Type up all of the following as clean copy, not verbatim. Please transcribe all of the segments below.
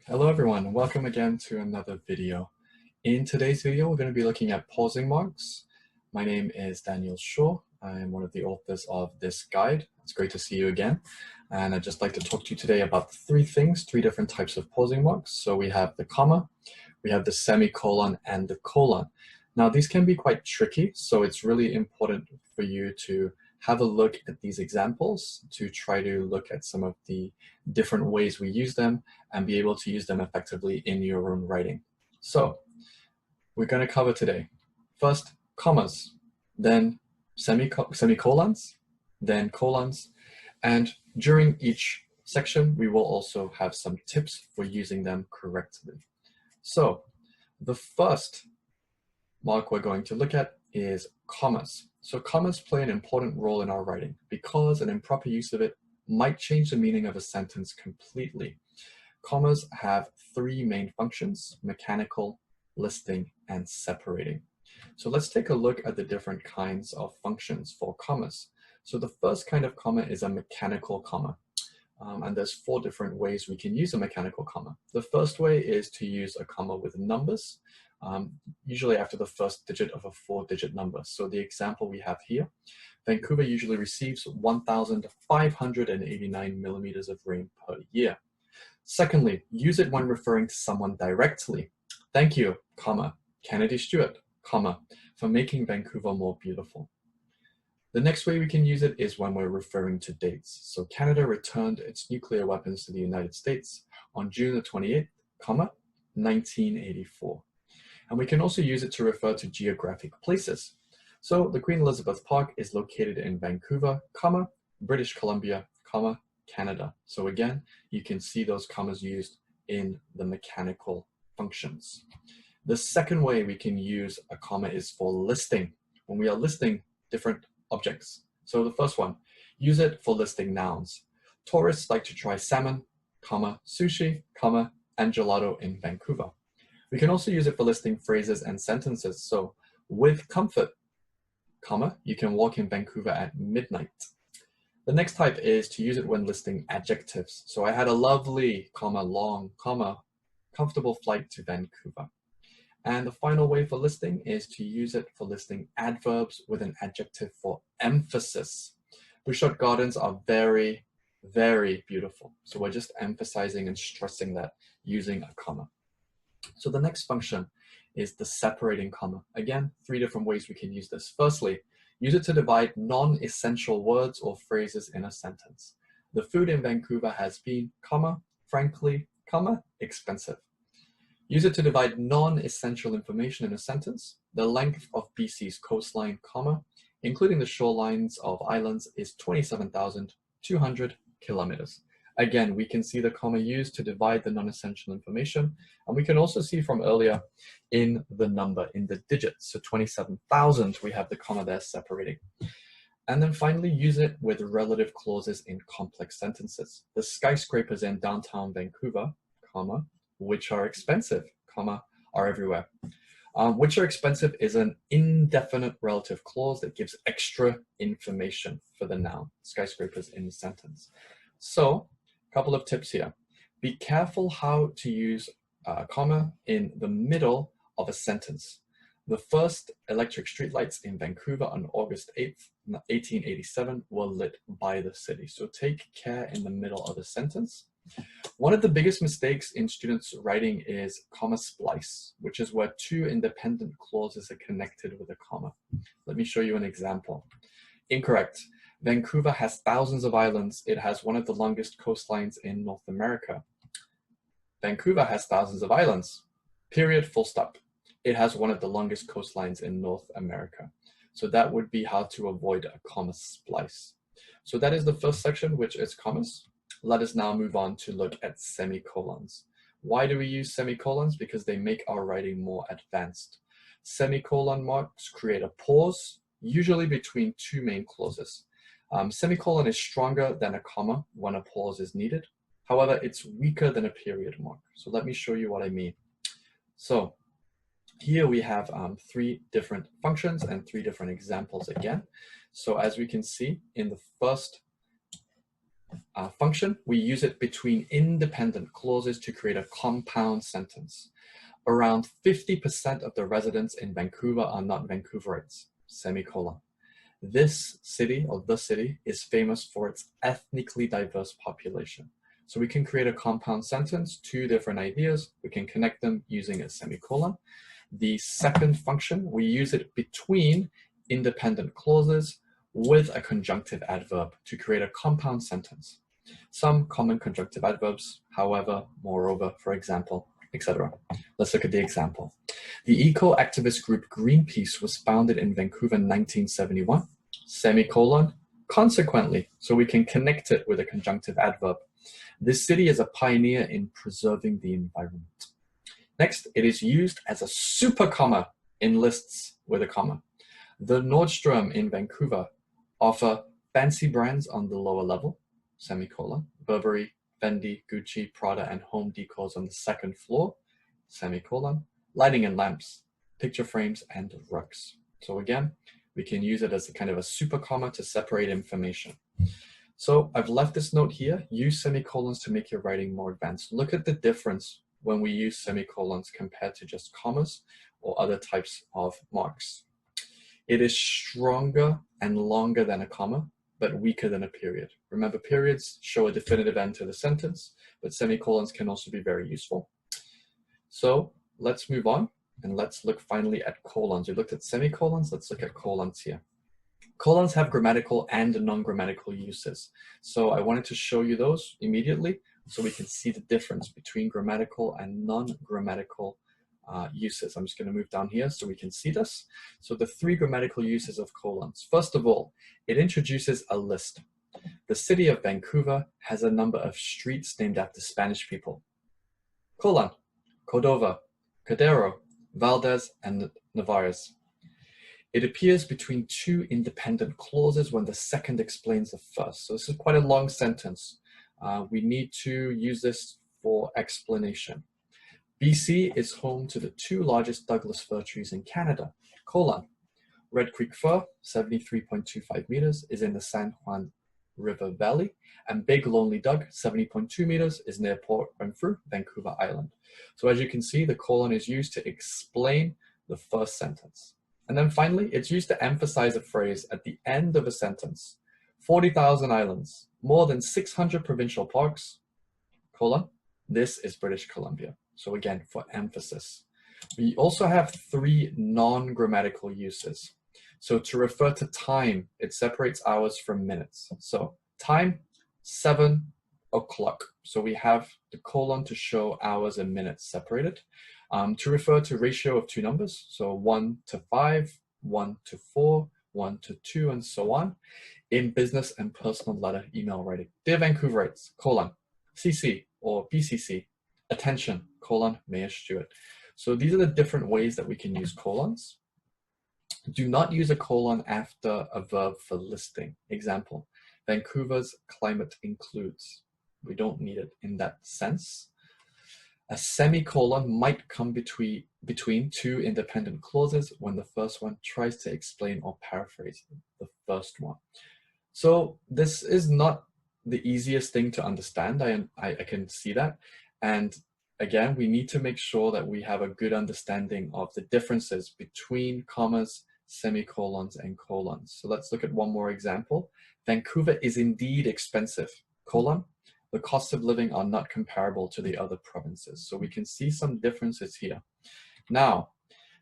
Hello everyone, welcome again to another video. In today's video, we're going to be looking at pausing marks. My name is Daniel Shaw. I am one of the authors of this guide. It's great to see you again. And I'd just like to talk to you today about three different types of pausing marks. So we have the comma, we have the semicolon, and the colon. Now these can be quite tricky, so it's really important for you to have a look at these examples to try to look at some of the different ways we use them and be able to use them effectively in your own writing. So we're going to cover today first commas, then semicolons, then colons, and during each section we will also have some tips for using them correctly. So the first mark we're going to look at is commas. So commas play an important role in our writing because an improper use of it might change the meaning of a sentence completely. Commas have three main functions: mechanical, listing, and separating. So let's take a look at the different kinds of functions for commas. So the first kind of comma is a mechanical comma. And there's four different ways we can use a mechanical comma. The first way is to use a comma with numbers, usually after the first digit of a four-digit number. So the example we have here, Vancouver usually receives 1,589 millimeters of rain per year. Secondly, use it when referring to someone directly. Thank you, comma, Kennedy Stewart, comma, for making Vancouver more beautiful. The next way we can use it is when we're referring to dates. So Canada returned its nuclear weapons to the United States on June the 28th, comma, 1984. And we can also use it to refer to geographic places. So the Queen Elizabeth Park is located in Vancouver, comma, British Columbia, comma, Canada. So again, you can see those commas used in the mechanical functions. The second way we can use a comma is for listing, when we are listing different objects. So the first one, use it for listing nouns. Tourists like to try salmon, comma, sushi, comma, and gelato in Vancouver. We can also use it for listing phrases and sentences. So with comfort, comma, you can walk in Vancouver at midnight. The next type is to use it when listing adjectives. So I had a lovely, comma, long, comma, comfortable flight to Vancouver. And the final way for listing is to use it for listing adverbs with an adjective for emphasis. Bouchard Gardens are very, very beautiful. So we're just emphasizing and stressing that using a comma. So the next function is the separating comma. Again, three different ways we can use this. Firstly, use it to divide non-essential words or phrases in a sentence. The food in Vancouver has been, comma, frankly, comma, expensive. Use it to divide non-essential information in a sentence. The length of BC's coastline, comma, including the shorelines of islands, is 27,200 kilometers. Again, we can see the comma used to divide the non-essential information. And we can also see from earlier in the number, in the digits. So 27,000, we have the comma there separating. And then finally, use it with relative clauses in complex sentences. The skyscrapers in downtown Vancouver, comma, which are expensive, comma, are everywhere. Which are expensive is an indefinite relative clause that gives extra information for the noun, skyscrapers in the sentence. So, a couple of tips here. Be careful how to use a comma in the middle of a sentence. The first electric streetlights in Vancouver on August 8th, 1887 were lit by the city. So take care in the middle of a sentence. One of the biggest mistakes in students' writing is comma splice, which is where two independent clauses are connected with a comma. Let me show you an example. Incorrect. Vancouver has thousands of islands. It has one of the longest coastlines in North America. Vancouver has thousands of islands. Period, full stop. It has one of the longest coastlines in North America. So that would be how to avoid a comma splice. So that is the first section, which is commas. Let us now move on to look at semicolons. Why do we use semicolons? Because they make our writing more advanced. Semicolon marks create a pause, usually between two main clauses. Semicolon is stronger than a comma when a pause is needed. However, it's weaker than a period mark. So let me show you what I mean. So here we have three different functions and three different examples again. So as we can see in the first function, we use it between independent clauses to create a compound sentence. Around 50% of the residents in Vancouver are not Vancouverites, semicolon. This city, or the city, is famous for its ethnically diverse population. So we can create a compound sentence, two different ideas, we can connect them using a semicolon. The second function, we use it between independent clauses with a conjunctive adverb to create a compound sentence. Some common conjunctive adverbs, however, moreover, for example, etc. Let's look at the example. The eco-activist group Greenpeace was founded in Vancouver in 1971, semicolon, consequently, so we can connect it with a conjunctive adverb. This city is a pioneer in preserving the environment. Next, it is used as a super comma in lists with a comma. The Nordstrom in Vancouver offer fancy brands on the lower level, semicolon, Burberry, Fendi, Gucci, Prada, and Home Decors on the second floor, semicolon, lighting and lamps, picture frames, and rugs. So again, we can use it as a kind of a super comma to separate information. So I've left this note here. Use semicolons to make your writing more advanced. Look at the difference when we use semicolons compared to just commas or other types of marks. It is stronger and longer than a comma, but weaker than a period. Remember, periods show a definitive end to the sentence, but semicolons can also be very useful. So let's move on and let's look finally at colons. We looked at semicolons, let's look at colons here. Colons have grammatical and non-grammatical uses. So I wanted to show you those immediately so we can see the difference between grammatical and non-grammatical uses. I'm just going to move down here so we can see this. So the three grammatical uses of colons. First of all, it introduces a list. The city of Vancouver has a number of streets named after Spanish people. Colon, Cordova, Cordero, Valdez, and Navarez. It appears between two independent clauses when the second explains the first. So this is quite a long sentence. We need to use this for explanation. BC is home to the two largest Douglas fir trees in Canada. Colon, Red Creek Fir, 73.25 meters, is in the San Juan River Valley, and Big Lonely Doug, 70.2 meters, is near Port Renfrew, Vancouver Island. So as you can see, the colon is used to explain the first sentence. And then finally, it's used to emphasize a phrase at the end of a sentence. 40,000 islands, more than 600 provincial parks, colon, this is British Columbia. So again, for emphasis. We also have three non-grammatical uses. So to refer to time, it separates hours from minutes. So time, 7 o'clock. So we have the colon to show hours and minutes separated. To refer to ratio of two numbers, so 1 to 5, 1 to 4, 1 to 2, and so on, in business and personal letter email writing. Dear Vancouverites, colon, CC or BCC, attention, colon, Mayor Stewart. So these are the different ways that we can use colons. Do not use a colon after a verb for listing. Example, Vancouver's climate includes. We don't need it in that sense. A semicolon might come between two independent clauses when the first one tries to explain or paraphrase the first one. So this is not the easiest thing to understand. I can see that. And again, we need to make sure that we have a good understanding of the differences between commas, semicolons, and colons. So let's look at one more example. Vancouver is indeed expensive, colon. The costs of living are not comparable to the other provinces. So we can see some differences here. Now,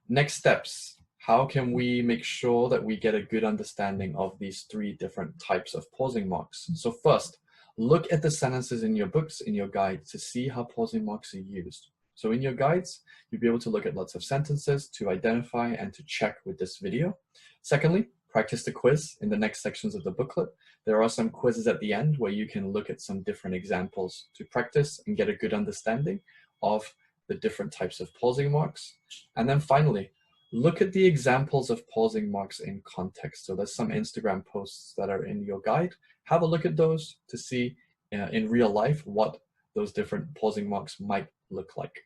next steps. How can we make sure that we get a good understanding of these three different types of pausing marks? So first, look at the sentences in your books, in your guide, to see how pausing marks are used. So in your guides, you'll be able to look at lots of sentences to identify and to check with this video. Secondly, practice the quiz in the next sections of the booklet. There are some quizzes at the end where you can look at some different examples to practice and get a good understanding of the different types of pausing marks. And then finally, look at the examples of pausing marks in context. So there's some Instagram posts that are in your guide. Have a look at those to see in real life what those different pausing marks might look like.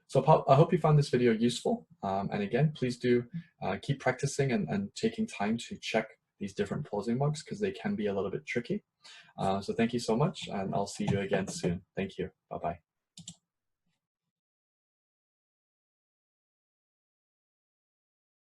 So I hope you found this video useful. And again, please do keep practicing and taking time to check these different pausing marks because they can be a little bit tricky. So thank you so much, and I'll see you again soon. Thank you. Bye-bye.